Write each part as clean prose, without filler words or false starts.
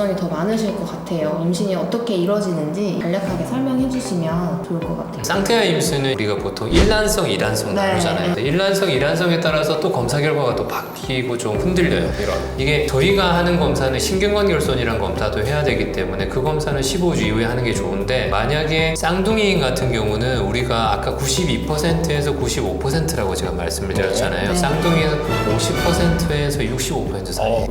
걱정이 더 많으실 것 같아요. 임신이 어떻게 이루어지는지 간략하게 설명해 주시면 좋을 것 같아요. 쌍태아 임신은 우리가 보통 일란성, 이란성 네. 나누잖아요. 일란성, 이란성에 따라서 또 검사 결과가 또 바뀌고 좀 흔들려요. 이게 저희가 하는 검사는 신경관결손이란 검사도 해야 되기 때문에 그 검사는 15주 이후에 하는 게 좋은데, 만약에 쌍둥이인 같은 경우는 우리가 아까 92%에서 95%라고 제가 말씀을 드렸잖아요. 네. 쌍둥이는 50%에서 65% 사이.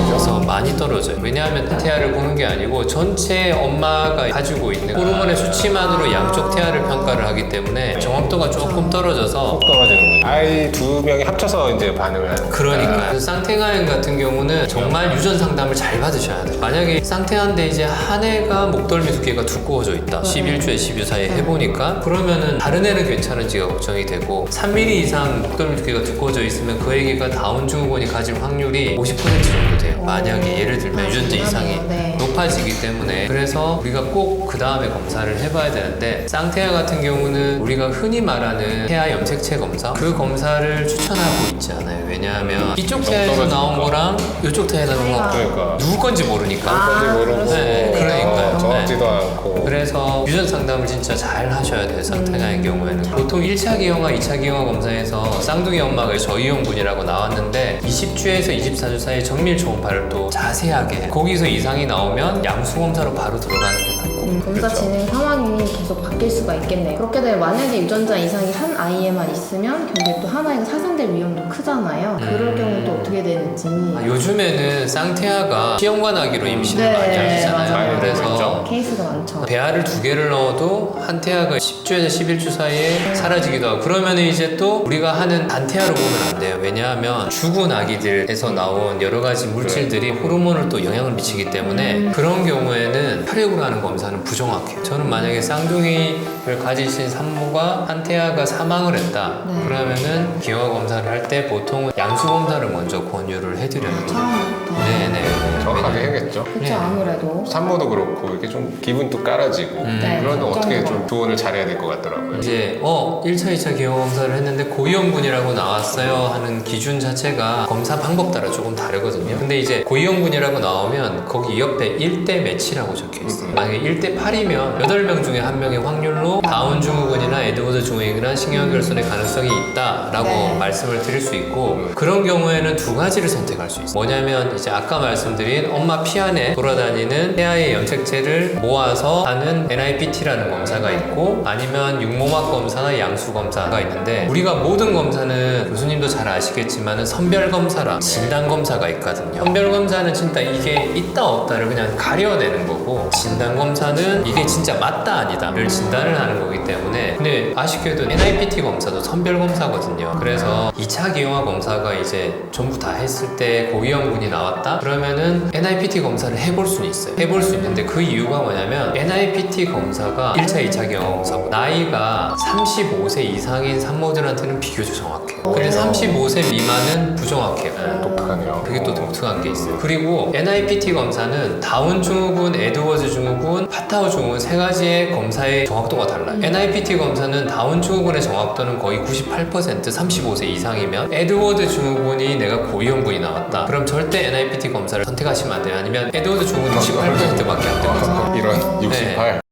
그래서 많이 떨어져요. 왜냐하면 태아를 보는 게 아니고 전체 엄마가 가지고 있는 호르몬의 수치만으로 양쪽 태아를 평가를 하기 때문에 정확도가 조금 떨어져서 떨어지는 거죠. 아이 두 명이 합쳐서 이제 반응을 하는. 그러니까 그래서 쌍태아인 같은 경우는 정말 유전 상담을 잘 받으셔야 돼요. 만약에 쌍태아인데 이제 한 애가 목덜미 두께가 두꺼워져 있다, 11주에 12주 사이에 해보니까, 그러면은 다른 애는 괜찮은지가 걱정이 되고, 3mm 이상 목덜미 두께가 두꺼워져 있으면 그 애기가 다운 증후군이 가질 확률이 50% 정도 돼요. 만약에 예를 들면 유전자 이상이 네. 높아지기 때문에. 그래서 우리가 꼭 그 다음에 검사를 해봐야 되는데, 쌍태아 같은 경우는 우리가 흔히 말하는 태아 염색체 검사, 그 검사를 추천하고 있지 않아요. 왜냐하면 이쪽 태아에서 나온 거랑 이쪽 태아에서 나온 거 그러니까 누구 건지 모르니까. 건지 모르고 네, 그러니까요. 정확지도 않고. 그래서 유전 상담을 진짜 잘 하셔야 돼요. 쌍태아인 경우에는 보통 1차 기형아, 2차 기형아 검사에서 쌍둥이 엄마가 저이형분이라고 나왔는데 20주에서 24주 사이에 정밀 초음파를 또 자세하게 해. 거기서 이상이 나오면 양수 검사로 바로 들어가는 게 낫고. 검사 진행 상황이 계속 바뀔 수가 있겠네요. 그렇게 되면 만약에 유전자 이상이 한 아이에만 있으면 근데 또 한 아이가 사상될 위험도 크잖아요. 그럴 경우는 또 어떻게 되는지. 요즘에는 쌍태아가 시험관 아기로 임신을 네, 많이 하시잖아요. 맞아요. 그래서 케이스가 많죠. 배알을 2개를 넣어도 한 태아가 10주에서 11주 사이에 사라지기도 하고, 그러면 이제 또 우리가 하는 단태아로 보면 안 돼요. 왜냐하면 죽은 아기들에서 나온 여러 가지 물질들이 호르몬을 또 영향을 미치기 때문에 그런 경우에는 혈액으로 하는 검사는 부정확해요. 저는 만약에 쌍둥이를 가지신 산모가 한 태아가 사망을 했다, 네. 그러면은 기형아 검사를 할 때 보통은 양수 검사를 먼저 권유를 해드려요. 처음부터. 네네. 정확하게 해야겠죠. 그렇죠. 네. 아무래도. 산모도 그렇고 이렇게 좀 기분도 깔아지고 네, 그러면 어떻게 걱정도 좀 조언을 잘해야 될 것 같더라고요. 이제 1차, 2차 기형 검사를 했는데 고위험군이라고 나왔어요 하는 기준 자체가 검사 방법 따라 조금 다르거든요. 근데 이제 고위험군이라고 나오면 거기 옆에 1대 몇이라고 적혀 있어요. 만약에 1대 8이면 8명 중에 1명의 확률로 다운 증후군이나 에드워드 증후군이나 신경결손의 가능성이 있다라고 네. 말씀을 드릴 수 있고, 그런 경우에는 두 가지를 선택할 수 있어요. 뭐냐면 이제 아까 말씀드린 엄마 피 안에 돌아다니는 태아의 염색체를 모아서 하는 NIPT라는 검사가 있고, 아니면 육모막 검사나 양수 검사가 있는데, 우리가 모든 검사는 교수님도 잘 아시겠지만 선별 검사랑 진단 검사가 있거든요. 선별 검사는 진짜 이게 있다 없다를 그냥 가려내는 거고, 진단 검사는 이게 진짜 맞다 아니다를 진단을 하는 거기 때문에. 근데 아쉽게도 NIPT 검사도 선별 검사거든요. 그래서 2차 기형아 검사가 이제 전부 다 했을 때 고위험군이 나왔다 그러면은 NIPT 검사를 해볼 수는 있어요. 해볼 수 있는데 그 이유가 뭐냐면 NIPT 검사가 1차, 2차 기형아 검사고 나이가 35세 이상인 산모들한테는 비교적 정확해요. 근데 35세 미만은 부정확해요. 독특하네요. 그게 또 독특한 게 있어요. 그리고 NIPT 검사는 다운 증후군, 에드워즈 증후군, 파타우 증후군 세 가지의 검사의 정확도가 달라요. NIPT 검사는 다운 증후군의 정확도는 거의 98%, 35세 이상이면, 에드워드 증후군이 내가 고위험군이 나왔다 그럼 절대 NIPT 검사를 선택하시면 안 돼요. 아니면 에드워드 증후군 68%밖에 안 되거든요. 이런 68.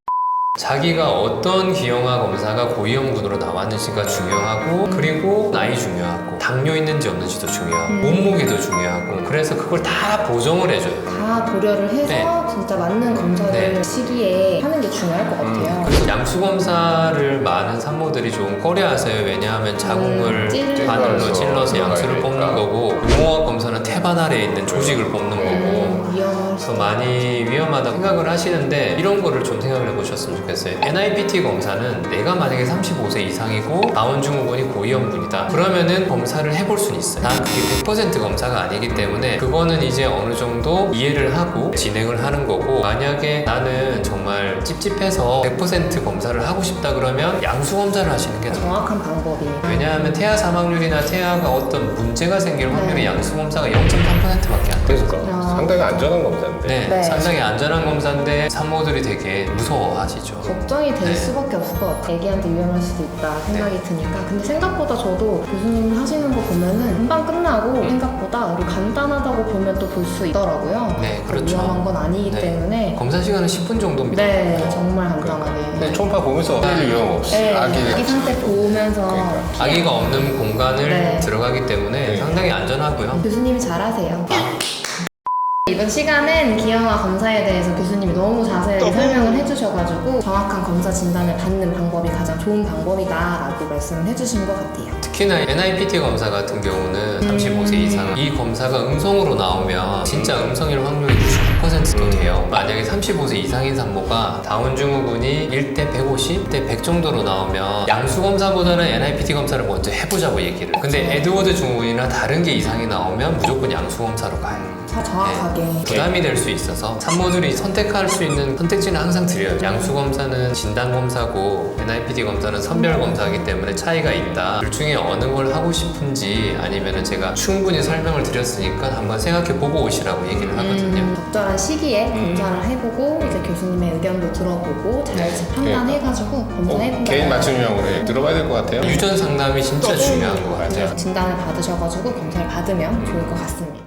자기가 어떤 기형아 검사가 고위험군으로 나왔는지가 중요하고, 그리고 나이 중요하고, 당뇨 있는지 없는지도 중요하고, 몸무게도 중요하고, 그래서 그걸 다 보정을 해줘요. 다 고려를 해서 네. 진짜 맞는 검사를 네. 시기에 하는 게 중요할 것 같아요. 그래서 양수 검사를 많은 산모들이 좀 꺼려하세요. 왜냐하면 자궁을 바늘로 찔러서 양수를 뽑는 거고, 육모학 검사는 태반 아래에 있는 조직을 뽑는 거고, 위험할 그래서 많이 위험하다고 생각을 하시는데, 이런 거를 좀 생각을 해보셨으면 좋겠어요. NIPT 검사는 내가 만약에 35세 이상이고 다운 증후군이 고위험군이다 그러면은 검사를 해볼 수는 있어요. 난 그게 100% 검사가 아니기 때문에 그거는 이제 어느 정도 이해를 하고 진행을 하는 거고, 만약에 나는 정말 찝찝해서 100% 검사를 하고 싶다 그러면 양수 검사를 하시는 게 나아요. 정확한 방법이. 왜냐하면 태아 사망률이나 태아가 어떤 문제가 생길 확률이 양수 검사가 0.3%밖에 안 돼요. 그러니까 상당히 안전한 검사인데. 네, 네. 상당히 안전한 검사인데 산모들이 되게 무서워하시죠. 거죠. 걱정이 될 네. 수밖에 없을 것 같아요. 애기한테 위험할 수도 있다 생각이 드니까. 근데 생각보다 저도 교수님 하시는 거 보면은 금방 끝나고 생각보다 간단하다고 보면 또 볼 수 있더라고요. 네, 그렇죠. 위험한 건 아니기 네. 때문에. 검사 시간은 10분 정도입니다. 네, 정말 간단하게. 근데 초음파 보면서 할 위험 없이 네, 아기 아기 상태 보면서 그러니까. 아기가 없는 공간을 네. 들어가기 때문에 네. 상당히 안전하고요. 교수님이 잘하세요. 이번 시간은 기형아 검사에 대해서 교수님이 너무 자세하게 설명을 해주셔가지고 정확한 검사 진단을 받는 방법이 가장 좋은 방법이다라고 말씀을 해주신 것 같아요. 특히나 NIPT 검사 같은 경우는 35세 이상 이 검사가 음성으로 나오면 진짜 음성일 확률이 99%도 돼요. 만약에 35세 이상인 산모가 다운 증후군이 1대 150, 1대 100 정도로 나오면 양수 검사보다는 NIPT 검사를 먼저 해보자고 얘기를. 근데 에드워드 증후군이나 다른 게 이상이 나오면 무조건 양수 검사로 가요. 다 정확하게. 부담이 될 수 있어서 산모들이 선택할 수 있는 선택지는 항상 드려요. 양수 검사는 진단 검사고 NIPT 검사는 선별 검사이기 때문에 차이가 있다. 둘 중에 어느 걸 하고 싶은지 아니면은 제가 충분히 설명을 드렸으니까 한번 생각해 보고 오시라고 얘기를 하거든요. 적절한 시기에 검사를 해보고 이제 교수님의 의견도 들어보고 잘 판단해가지고 검사해보고 개인 맞춤형으로 들어봐야 될 것 같아요. 유전 상담이 진짜 중요한 것 같아요. 진단을 받으셔가지고 검사를 받으면 좋을 것 같습니다.